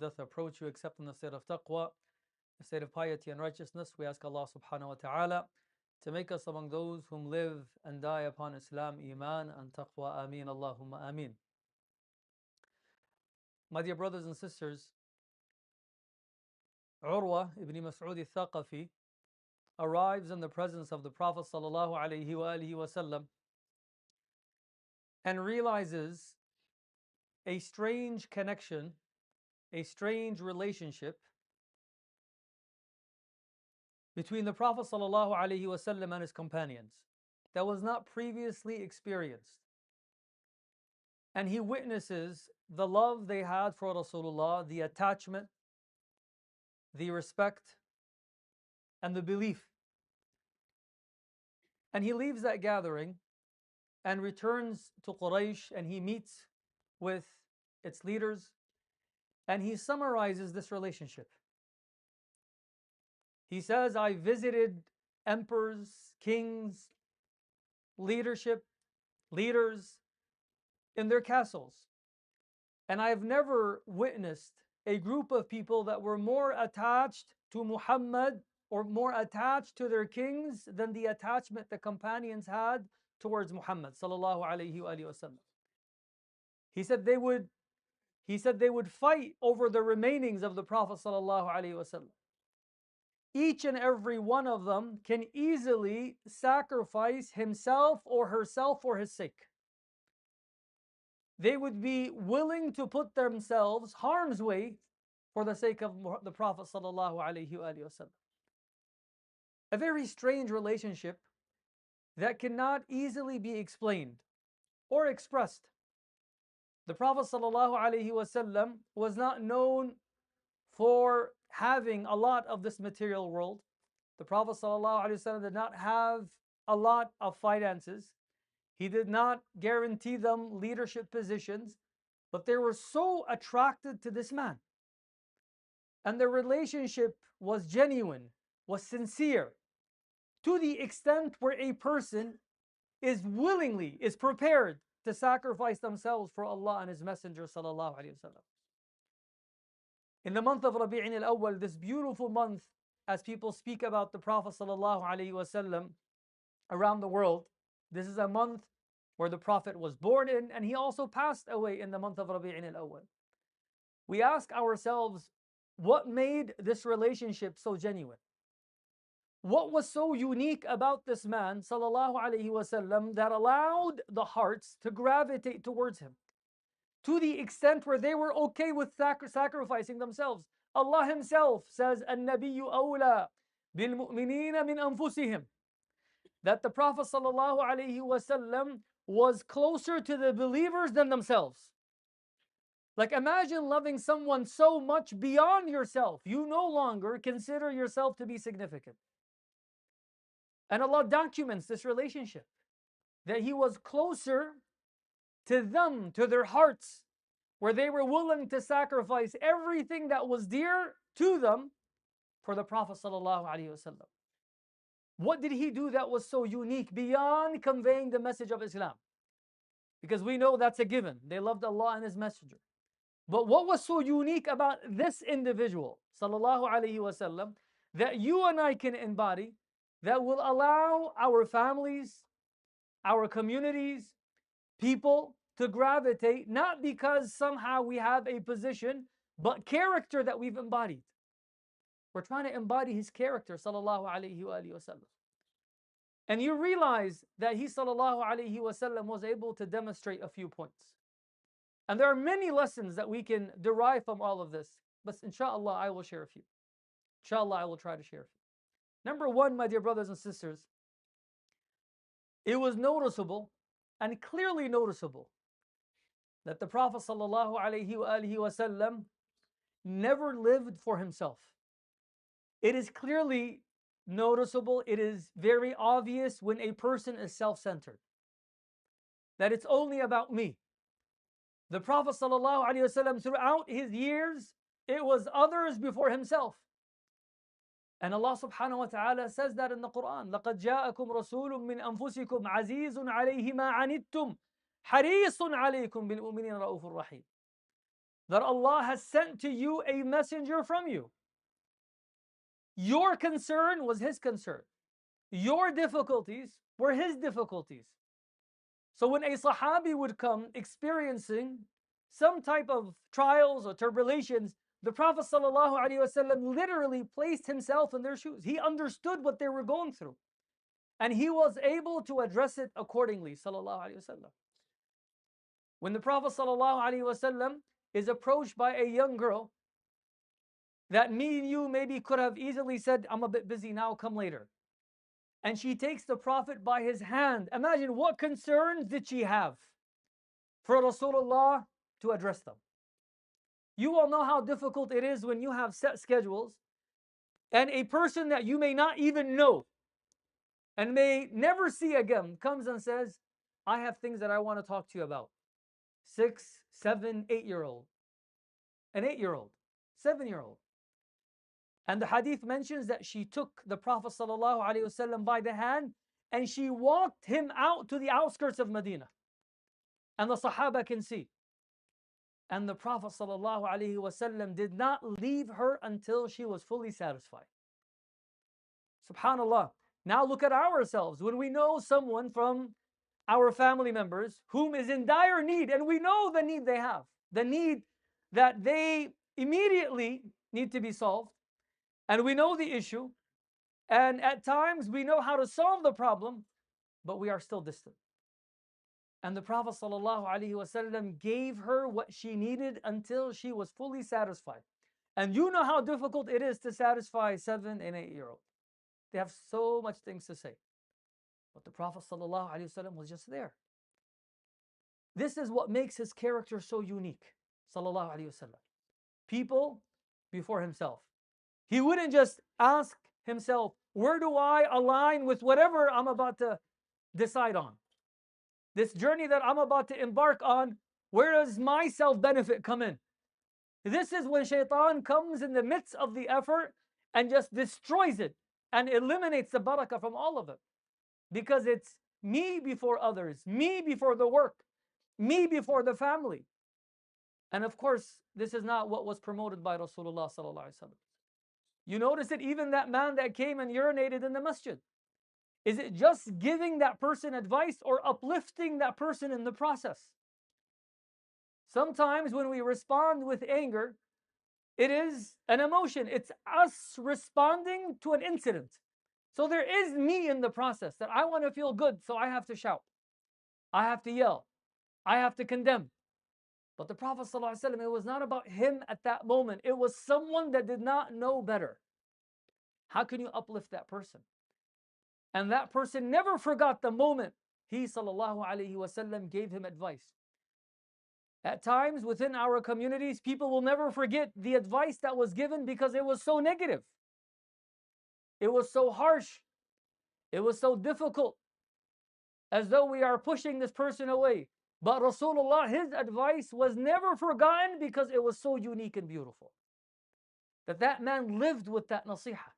doth approach you except in the state of taqwa, the state of piety and righteousness. We ask Allah subhanahu wa ta'ala to make us among those whom live and die upon Islam, Iman and Taqwa. Ameen. Allahumma Ameen. My dear brothers and sisters, Urwa ibn Mas'ud al-Thaqafi arrives in the presence of the Prophet sallallahu alaihi wasallam and realizes a strange connection, a strange relationship between the Prophet sallallahu alaihi wasallam and his companions that was not previously experienced. And he witnesses the love they had for Rasulullah, the attachment, the respect, and the belief. And he leaves that gathering and returns to Quraysh, and he meets with its leaders, and he summarizes this relationship. He says, I visited emperors, kings, leaders in their castles, and I've never witnessed a group of people that were more attached to Muhammad or more attached to their kings than the attachment the companions had towards Muhammad sallallahu alaihi wasallam. He said they would fight over the remainings of the Prophet sallallahu alaihi wasallam. Each and every one of them can easily sacrifice himself or herself for his sake. They would be willing to put themselves harm's way for the sake of the Prophet sallallahu alaihi wasallam. A very strange relationship that cannot easily be explained or expressed. The Prophet sallallahu alaihi wasallam was not known for having a lot of this material world. The Prophet sallallahu alaihi wasallam did not have a lot of finances. He did not guarantee them leadership positions, but they were so attracted to this man. And the relationship was genuine, was sincere, to the extent where a person is prepared to sacrifice themselves for Allah and His Messenger sallallahu alaihi wasallam. In the month of Rabi'in al-Awwal, this beautiful month, as people speak about the Prophet sallallahu alaihi wasallam around the world, this is a month where the Prophet was born in, and he also passed away in the month of Rabi'in al-Awwal. We ask ourselves, what made this relationship so genuine? What was so unique about this man, sallallahu alaihi wasallam, that allowed the hearts to gravitate towards him to the extent where they were okay with sacrificing themselves? Allah Himself says, "An-Nabiyyu awla bil-mu'minina min anfusihim," that the Prophet sallallahu alaihi wasallam was closer to the believers than themselves. Like, imagine loving someone so much beyond yourself, you no longer consider yourself to be significant. And Allah documents this relationship, that He was closer to them, to their hearts, where they were willing to sacrifice everything that was dear to them for the Prophet sallallahu alaihi wasallam. What did he do that was so unique beyond conveying the message of Islam? Because we know that's a given. They loved Allah and His Messenger. But what was so unique about this individual, sallallahu alaihi wasallam, that you and I can embody, that will allow our families, our communities, people to gravitate, not because somehow we have a position, but character that we've embodied. We're trying to embody his character, sallallahu alaihi wasallam. And you realize that he, sallallahu alaihi wasallam, was able to demonstrate a few points. And there are many lessons that we can derive from all of this, but inshallah I will share a few. Inshallah I will try to share a few. Number one, my dear brothers and sisters, it was noticeable and clearly noticeable that the Prophet sallallahu alaihi wasallam never lived for himself. It is clearly noticeable, it is very obvious when a person is self-centered, that it's only about me. The Prophet sallallahu alaihi wasallam, throughout his years, it was others before himself. And Allah subhanahu wa ta'ala says that in the Quran, لَقَدْ جَاءَكُمْ رَسُولٌ مِّنْ أَنفُسِكُمْ عَزِيزٌ عَلَيْهِ مَا عَنِتُّمْ حَرِيصٌ عَلَيْكُمْ بِالْمُؤْمِنِينَ رَءُوفٌ رَحِيمٌ. that Allah has sent to you a messenger from you. Your concern was his concern. Your difficulties were his difficulties. So when a Sahabi would come experiencing some type of trials or tribulations, the Prophet ﷺ literally placed himself in their shoes. He understood what they were going through. And he was able to address it accordingly. When the Prophet ﷺ is approached by a young girl, that me and you maybe could have easily said, I'm a bit busy now, come later. And she takes the Prophet by his hand. Imagine what concerns did she have for Rasulullah to address them. You all know how difficult it is when you have set schedules and a person that you may not even know and may never see again comes and says, I have things that I want to talk to you about. 6, 7, 8-year-old, an 8-year-old, 7-year-old. And the hadith mentions that she took the Prophet ﷺ by the hand and she walked him out to the outskirts of Medina. And the Sahaba can see. And the Prophet ﷺ did not leave her until she was fully satisfied. SubhanAllah. Now look at ourselves. When we know someone from our family members whom is in dire need, and we know the need they have, the need that they immediately need to be solved, and we know the issue, and at times we know how to solve the problem, but we are still distant. And the Prophet ﷺ gave her what she needed until she was fully satisfied. And you know how difficult it is to satisfy 7 and 8-year-olds. They have so much things to say. But the Prophet ﷺ was just there. This is what makes his character so unique. Sallallahu Alaihi Wasallam. People before himself. He wouldn't just ask himself, where do I align with whatever I'm about to decide on? This journey that I'm about to embark on, where does my self-benefit come in? This is when shaitan comes in the midst of the effort and just destroys it and eliminates the barakah from all of it. Because it's me before others, me before the work, me before the family. And of course, this is not what was promoted by Rasulullah sallallahu alaihi wasallam. You notice it, even that man that came and urinated in the masjid. Is it just giving that person advice or uplifting that person in the process? Sometimes when we respond with anger, it is an emotion. It's us responding to an incident. So there is me in the process that I want to feel good, so I have to shout. I have to yell. I have to condemn. But the Prophet ﷺ, it was not about him at that moment. It was someone that did not know better. How can you uplift that person? And that person never forgot the moment he ﷺ gave him advice. At times within our communities, people will never forget the advice that was given because it was so negative. It was so harsh. It was so difficult. As though we are pushing this person away. But Rasulullah, his advice was never forgotten because it was so unique and beautiful. That man lived with that nasihah.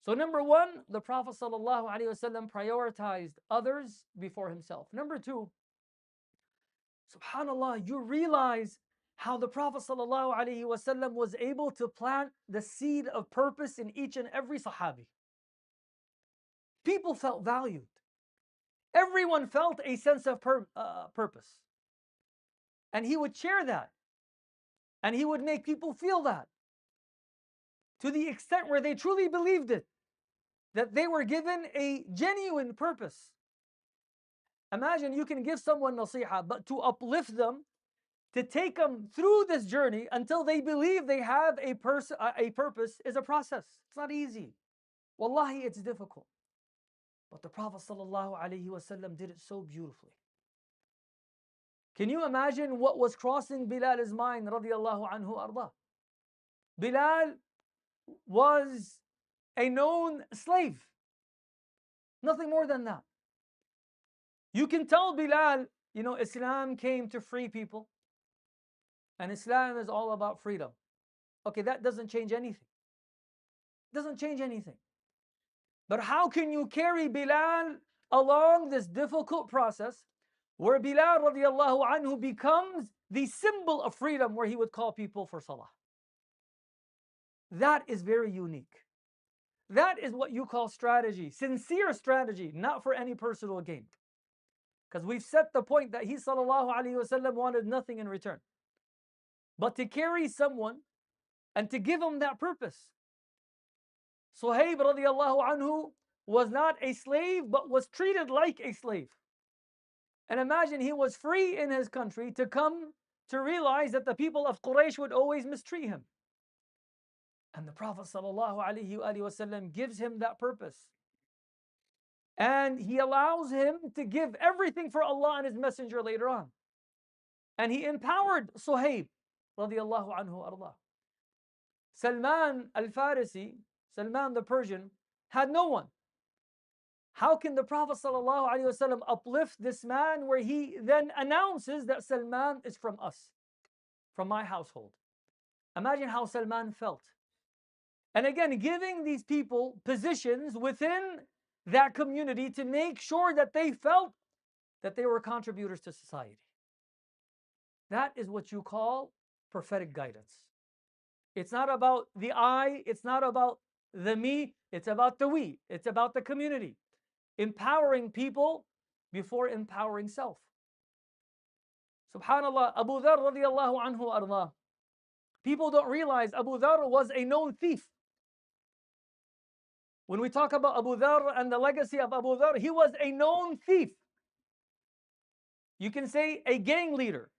So number one, the Prophet ﷺ prioritized others before himself. Number two, subhanallah, you realize how the Prophet ﷺ was able to plant the seed of purpose in each and every Sahabi. People felt valued. Everyone felt a sense of purpose. And he would share that. And he would make people feel that. To the extent where they truly believed it. That they were given a genuine purpose. Imagine you can give someone nasihah, but to uplift them, to take them through this journey until they believe they have a purpose is a process. It's not easy. Wallahi, it's difficult. But the Prophet ﷺ did it so beautifully. Can you imagine what was crossing Bilal's mind, radiyallahu anhu arda? Bilal was a known slave. Nothing more than that. You can tell Bilal, Islam came to free people. And Islam is all about freedom. Okay, that doesn't change anything. Doesn't change anything. But how can you carry Bilal along this difficult process where Bilal radiallahu anhu becomes the symbol of freedom where he would call people for salah. That is very unique. That is what you call strategy, sincere strategy, not for any personal gain. Because we've set the point that he sallallahu alaihi wasallam wanted nothing in return, but to carry someone and to give him that purpose. Suhaib radiallahu anhu was not a slave, but was treated like a slave. And imagine he was free in his country to come to realize that the people of Quraysh would always mistreat him. And the Prophet ﷺ gives him that purpose. And he allows him to give everything for Allah and His Messenger later on. And he empowered Suhaib radiallahu anhu arda. Salman al-Farisi, Salman the Persian, had no one. How can the Prophet ﷺ uplift this man where he then announces that Salman is from us, from my household? Imagine how Salman felt. And again, giving these people positions within that community to make sure that they felt that they were contributors to society. That is what you call prophetic guidance. It's not about the I, it's not about the me, it's about the we, it's about the community. Empowering people before empowering self. Subhanallah, Abu Dharr radiallahu anhu arda. People don't realize Abu Dharr was a known thief. When we talk about Abu Dharr and the legacy of Abu Dharr, he was a known thief. You can say a gang leader.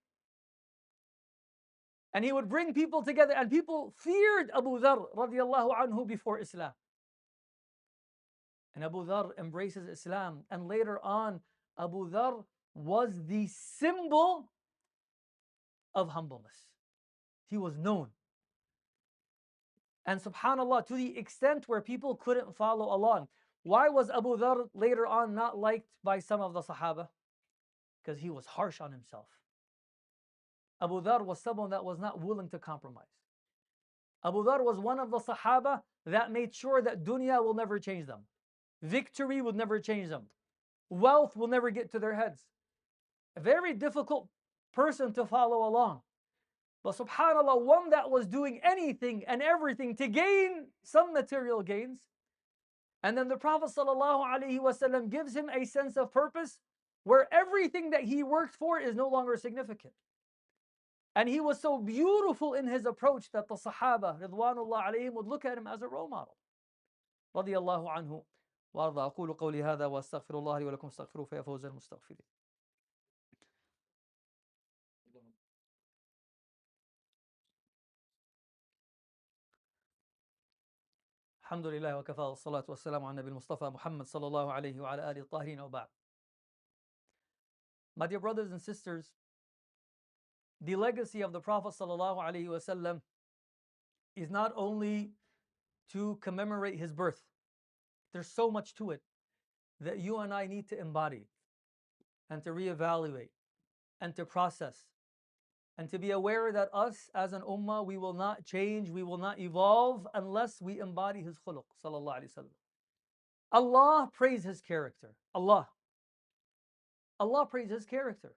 And he would bring people together, and people feared Abu Dharr radiallahu anhu before Islam. And Abu Dharr embraces Islam. And later on, Abu Dharr was the symbol of humbleness. He was known. And subhanAllah, to the extent where people couldn't follow along. Why was Abu Dharr later on not liked by some of the Sahaba? Because he was harsh on himself. Abu Dharr was someone that was not willing to compromise. Abu Dharr was one of the Sahaba that made sure that dunya will never change them. Victory would never change them. Wealth will never get to their heads. A very difficult person to follow along. But subhanAllah, one that was doing anything and everything to gain some material gains. And then the Prophet ﷺ gives him a sense of purpose where everything that he worked for is no longer significant. And he was so beautiful in his approach that the Sahaba, Ridwanullah alayhim, would look at him as a role model. Radiyallahu anhu. وأرضى أقول قولي هذا وأستغفر الله لي ولكم استغفروه فيا فوز المستغفرين. الحمد لله وكفى والصلاة والسلام على النبي المصطفى محمد صلى الله عليه وعلى آله الطاهرين وبعد. My dear brothers and sisters, the legacy of the Prophet sallallahu alaihi wasallam is not only to commemorate his birth. There's so much to it that you and I need to embody and to reevaluate and to process and to be aware that us as an ummah, we will not change, we will not evolve unless we embody his khuluq sallallahu alaihi wasallam. Allah praised his character. Allah praised his character.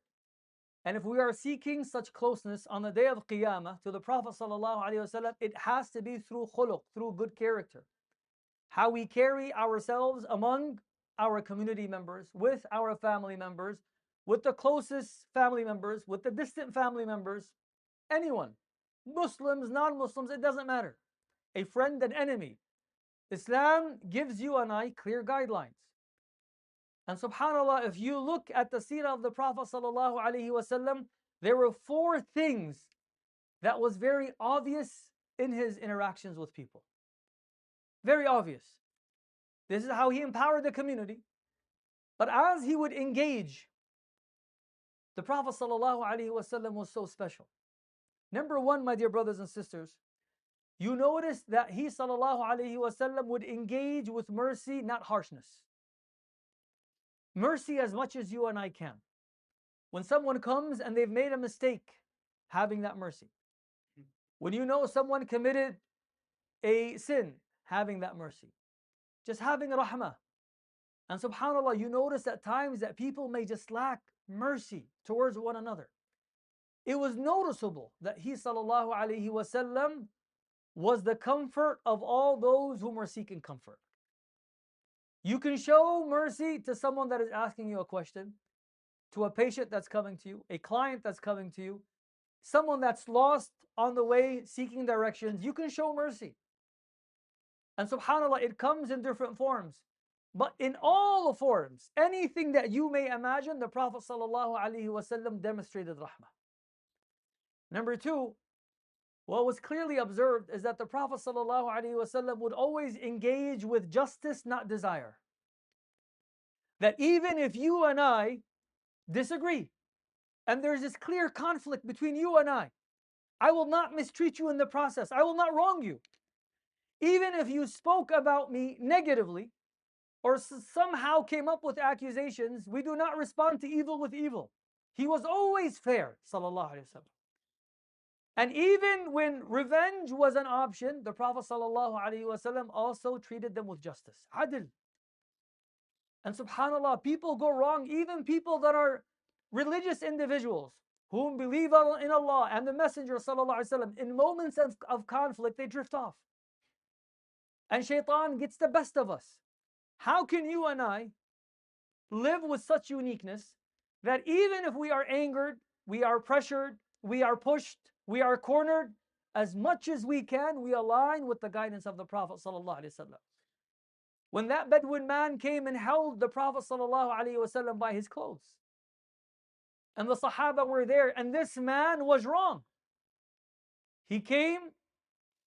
And if we are seeking such closeness on the day of Qiyamah to the Prophet sallallahu alaihi wasallam, it has to be through khuluq, through good character. How we carry ourselves among our community members, with our family members, with the closest family members, with the distant family members, anyone, Muslims, non-Muslims, it doesn't matter. A friend, an enemy. Islam gives you and I clear guidelines. And subhanAllah, if you look at the seerah of the Prophet sallallahu alaihi wasallam, there were 4 things that was very obvious in his interactions with people. Very obvious. This is how he empowered the community. But as he would engage, the Prophet ﷺ was so special. Number 1, my dear brothers and sisters, you notice that he ﷺ would engage with mercy, not harshness. Mercy as much as you and I can. When someone comes and they've made a mistake, having that mercy. When you know someone committed a sin, having that mercy. Just having rahmah. And subhanAllah, you notice at times that people may just lack mercy towards one another. it was noticeable that he sallallahu alaihi wasallam was the comfort of all those whom were seeking comfort. You can show mercy to someone that is asking you a question, to a patient that's coming to you, a client that's coming to you, someone that's lost on the way seeking directions. You can show mercy. And subhanAllah, it comes in different forms. But in all forms, anything that you may imagine, the Prophet ﷺ demonstrated rahmah. Number two, what was clearly observed is that the Prophet ﷺ would always engage with justice, not desire. That even if you and I disagree, and there's this clear conflict between you and I will not mistreat you in the process. I will not wrong you. Even if you spoke about me negatively, or somehow came up with accusations, we do not respond to evil with evil. He was always fair, sallallahu alaihi wasallam. And even when revenge was an option, the Prophet sallallahu alaihi wasallam also treated them with justice, adl. And subhanallah, people go wrong, even people that are religious individuals whom believe in Allah and the Messenger sallallahu alaihi wasallam, in moments of conflict, they drift off. And shaitan gets the best of us. How can you and I live with such uniqueness that even if we are angered, we are pressured, we are pushed, we are cornered, as much as we can, we align with the guidance of the Prophet sallallahu alaihi wasallam? When that Bedouin man came and held the Prophet sallallahu alaihi wasallam by his clothes, and the Sahaba were there, and this man was wrong. He came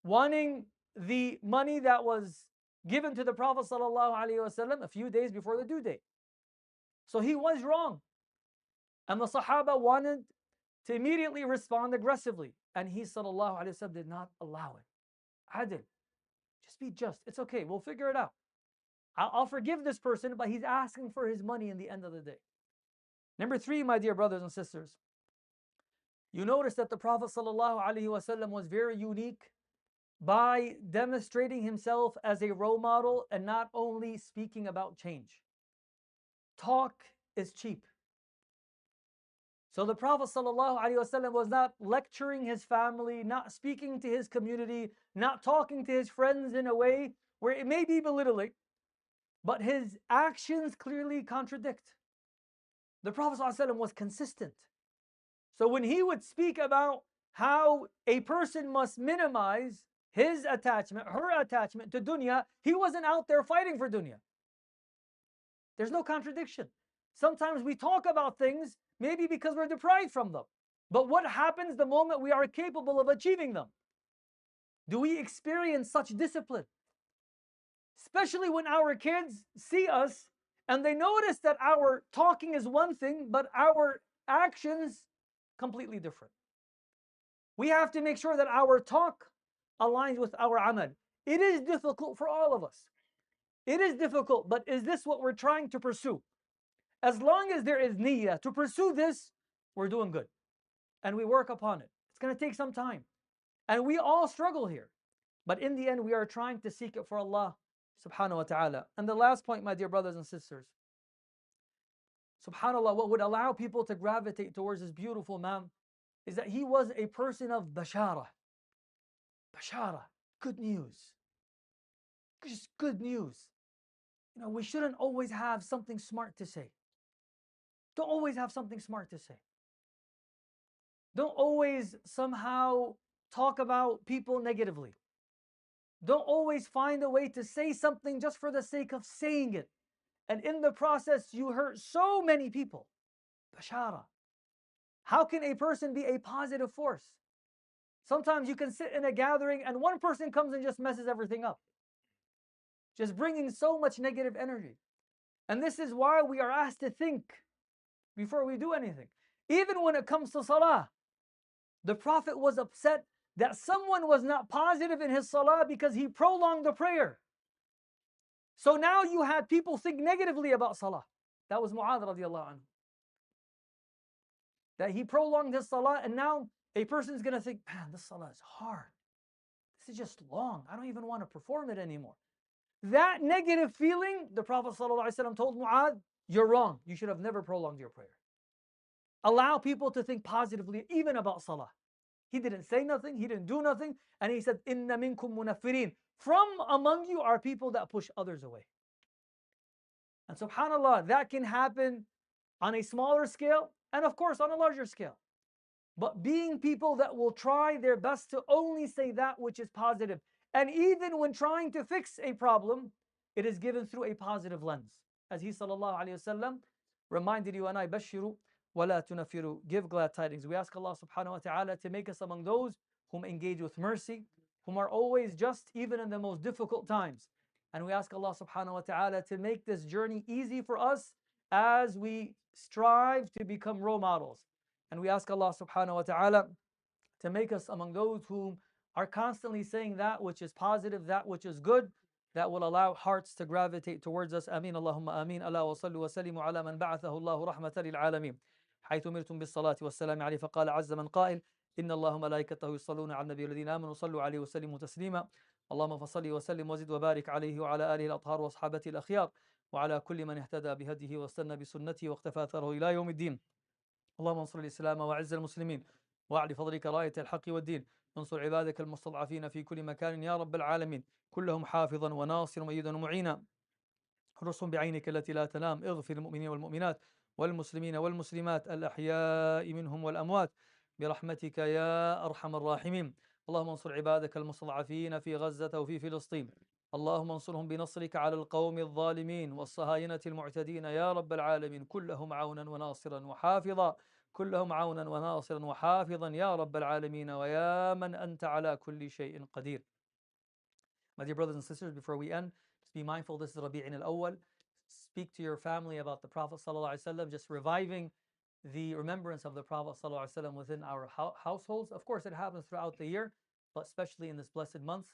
wanting the money that was given to the Prophet ﷺ a few days before the due date. So he was wrong. And the Sahaba wanted to immediately respond aggressively. And he ﷺ did not allow it. Adil. Just be just. It's okay. We'll figure it out. I'll forgive this person, but he's asking for his money in the end of the day. Number three, my dear brothers and sisters, you notice that the Prophet ﷺ was very unique by demonstrating himself as a role model and not only speaking about change. Talk is cheap. So the Prophet ﷺ was not lecturing his family, not speaking to his community, not talking to his friends in a way where it may be belittling, but his actions clearly contradict. The Prophet ﷺ was consistent. So when he would speak about how a person must minimize his attachment, her attachment to dunya, he wasn't out there fighting for dunya. There's no contradiction. Sometimes we talk about things maybe because we're deprived from them. But what happens the moment we are capable of achieving them? Do we experience such discipline? Especially when our kids see us and they notice that our talking is one thing, but our actions completely different. We have to make sure that our talk aligns with our amal. It is difficult for all of us. It is difficult, but is this what we're trying to pursue? As long as there is niyyah to pursue this, we're doing good. And we work upon it. It's going to take some time. And we all struggle here. But in the end, we are trying to seek it for Allah subhanahu wa ta'ala. And the last point, my dear brothers and sisters, subhanallah, what would allow people to gravitate towards this beautiful man is that he was a person of bashara. Bashara, good news. Just good news. You know, we shouldn't always have something smart to say. Don't always have something smart to say. Don't always somehow talk about people negatively. Don't always find a way to say something just for the sake of saying it. And in the process, you hurt so many people. Bashara. How can a person be a positive force? Sometimes you can sit in a gathering and one person comes and just messes everything up, just bringing so much negative energy. And this is why we are asked to think before we do anything. Even when it comes to salah, the Prophet was upset that someone was not positive in his salah because he prolonged the prayer. So now you had people think negatively about salah. That was Mu'adh radiallahu anhu. That he prolonged his salah, and now a person's going to think, man, this salah is hard. This is just long. I don't even want to perform it anymore. That negative feeling, the Prophet ﷺ told Mu'adh, you're wrong. You should have never prolonged your prayer. allow people to think positively even about salah. He didn't say nothing, he didn't do nothing, and he said, Inna minkum munaffirin. From among you are people that push others away. And subhanAllah, that can happen on a smaller scale and of course on a larger scale. But being people that will try their best to only say that which is positive. And even when trying to fix a problem, it is given through a positive lens. As he sallallahu alayhi wasallam reminded you and I, Bashiru wala tunafiru, give glad tidings. We ask Allah subhanahu wa ta'ala to make us among those whom engage with mercy, whom are always just even in the most difficult times. And we ask Allah subhanahu wa ta'ala to make this journey easy for us as we strive to become role models. And we ask Allah subhanahu wa ta'ala to make us among those who are constantly saying that which is positive, that which is good, that will allow hearts to gravitate towards us. Ameen Allahumma ameen. Allah wa sallu wa sallimu ala man ba'athahu Allahu rahmatan lil alamin. حيث أمرتم بالصلاة والسلام عليه فقال عز من قائل إن الله ملائكته يصلون على النبي الذين آمنوا صلوا عليه وسلموا تسليما اللهم فصل وسلم وزد وبارك عليه وعلى آله الأطهار وأصحابته الأخيار وعلى كل من اهتدى بهديه واستنى بسنته واقتفى أثره إلى يوم الدين اللهم انصر الإسلام وأعز المسلمين واعل فضلك راية الحق والدين انصر عبادك المستضعفين في كل مكان يا رب العالمين كلهم حافظا وناصرا ومؤيدا ومعينا حرسهم بعينك التي لا تنام اغفر المؤمنين والمؤمنات والمسلمين والمسلمات الأحياء منهم والأموات برحمتك يا أرحم الراحمين اللهم انصر عبادك المستضعفين في غزة وفي فلسطين اللهم انصرهم بنصرك على القوم الظالمين والصهاينة المعتدين يا رب العالمين كلهم عونا وناصرا وحافظا كلهم عونا وناصرا وحافظا يا رب العالمين ويا من أنت على كل شيء قدير. My dear brothers and sisters, before we end, just be mindful this is Rabi'in al-Awwal. Speak to your family about the Prophet ﷺ, just reviving the remembrance of the Prophet ﷺ within our households. Of course, it happens throughout the year, but especially in this blessed month,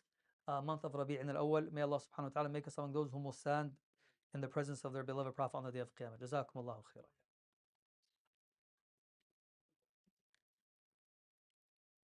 month of Rabi'in al-Awwal. May Allah subhanahu wa ta'ala make us among those who will stand in the presence of their beloved Prophet on the day of Qiyamah. Jazakumullahu khairan.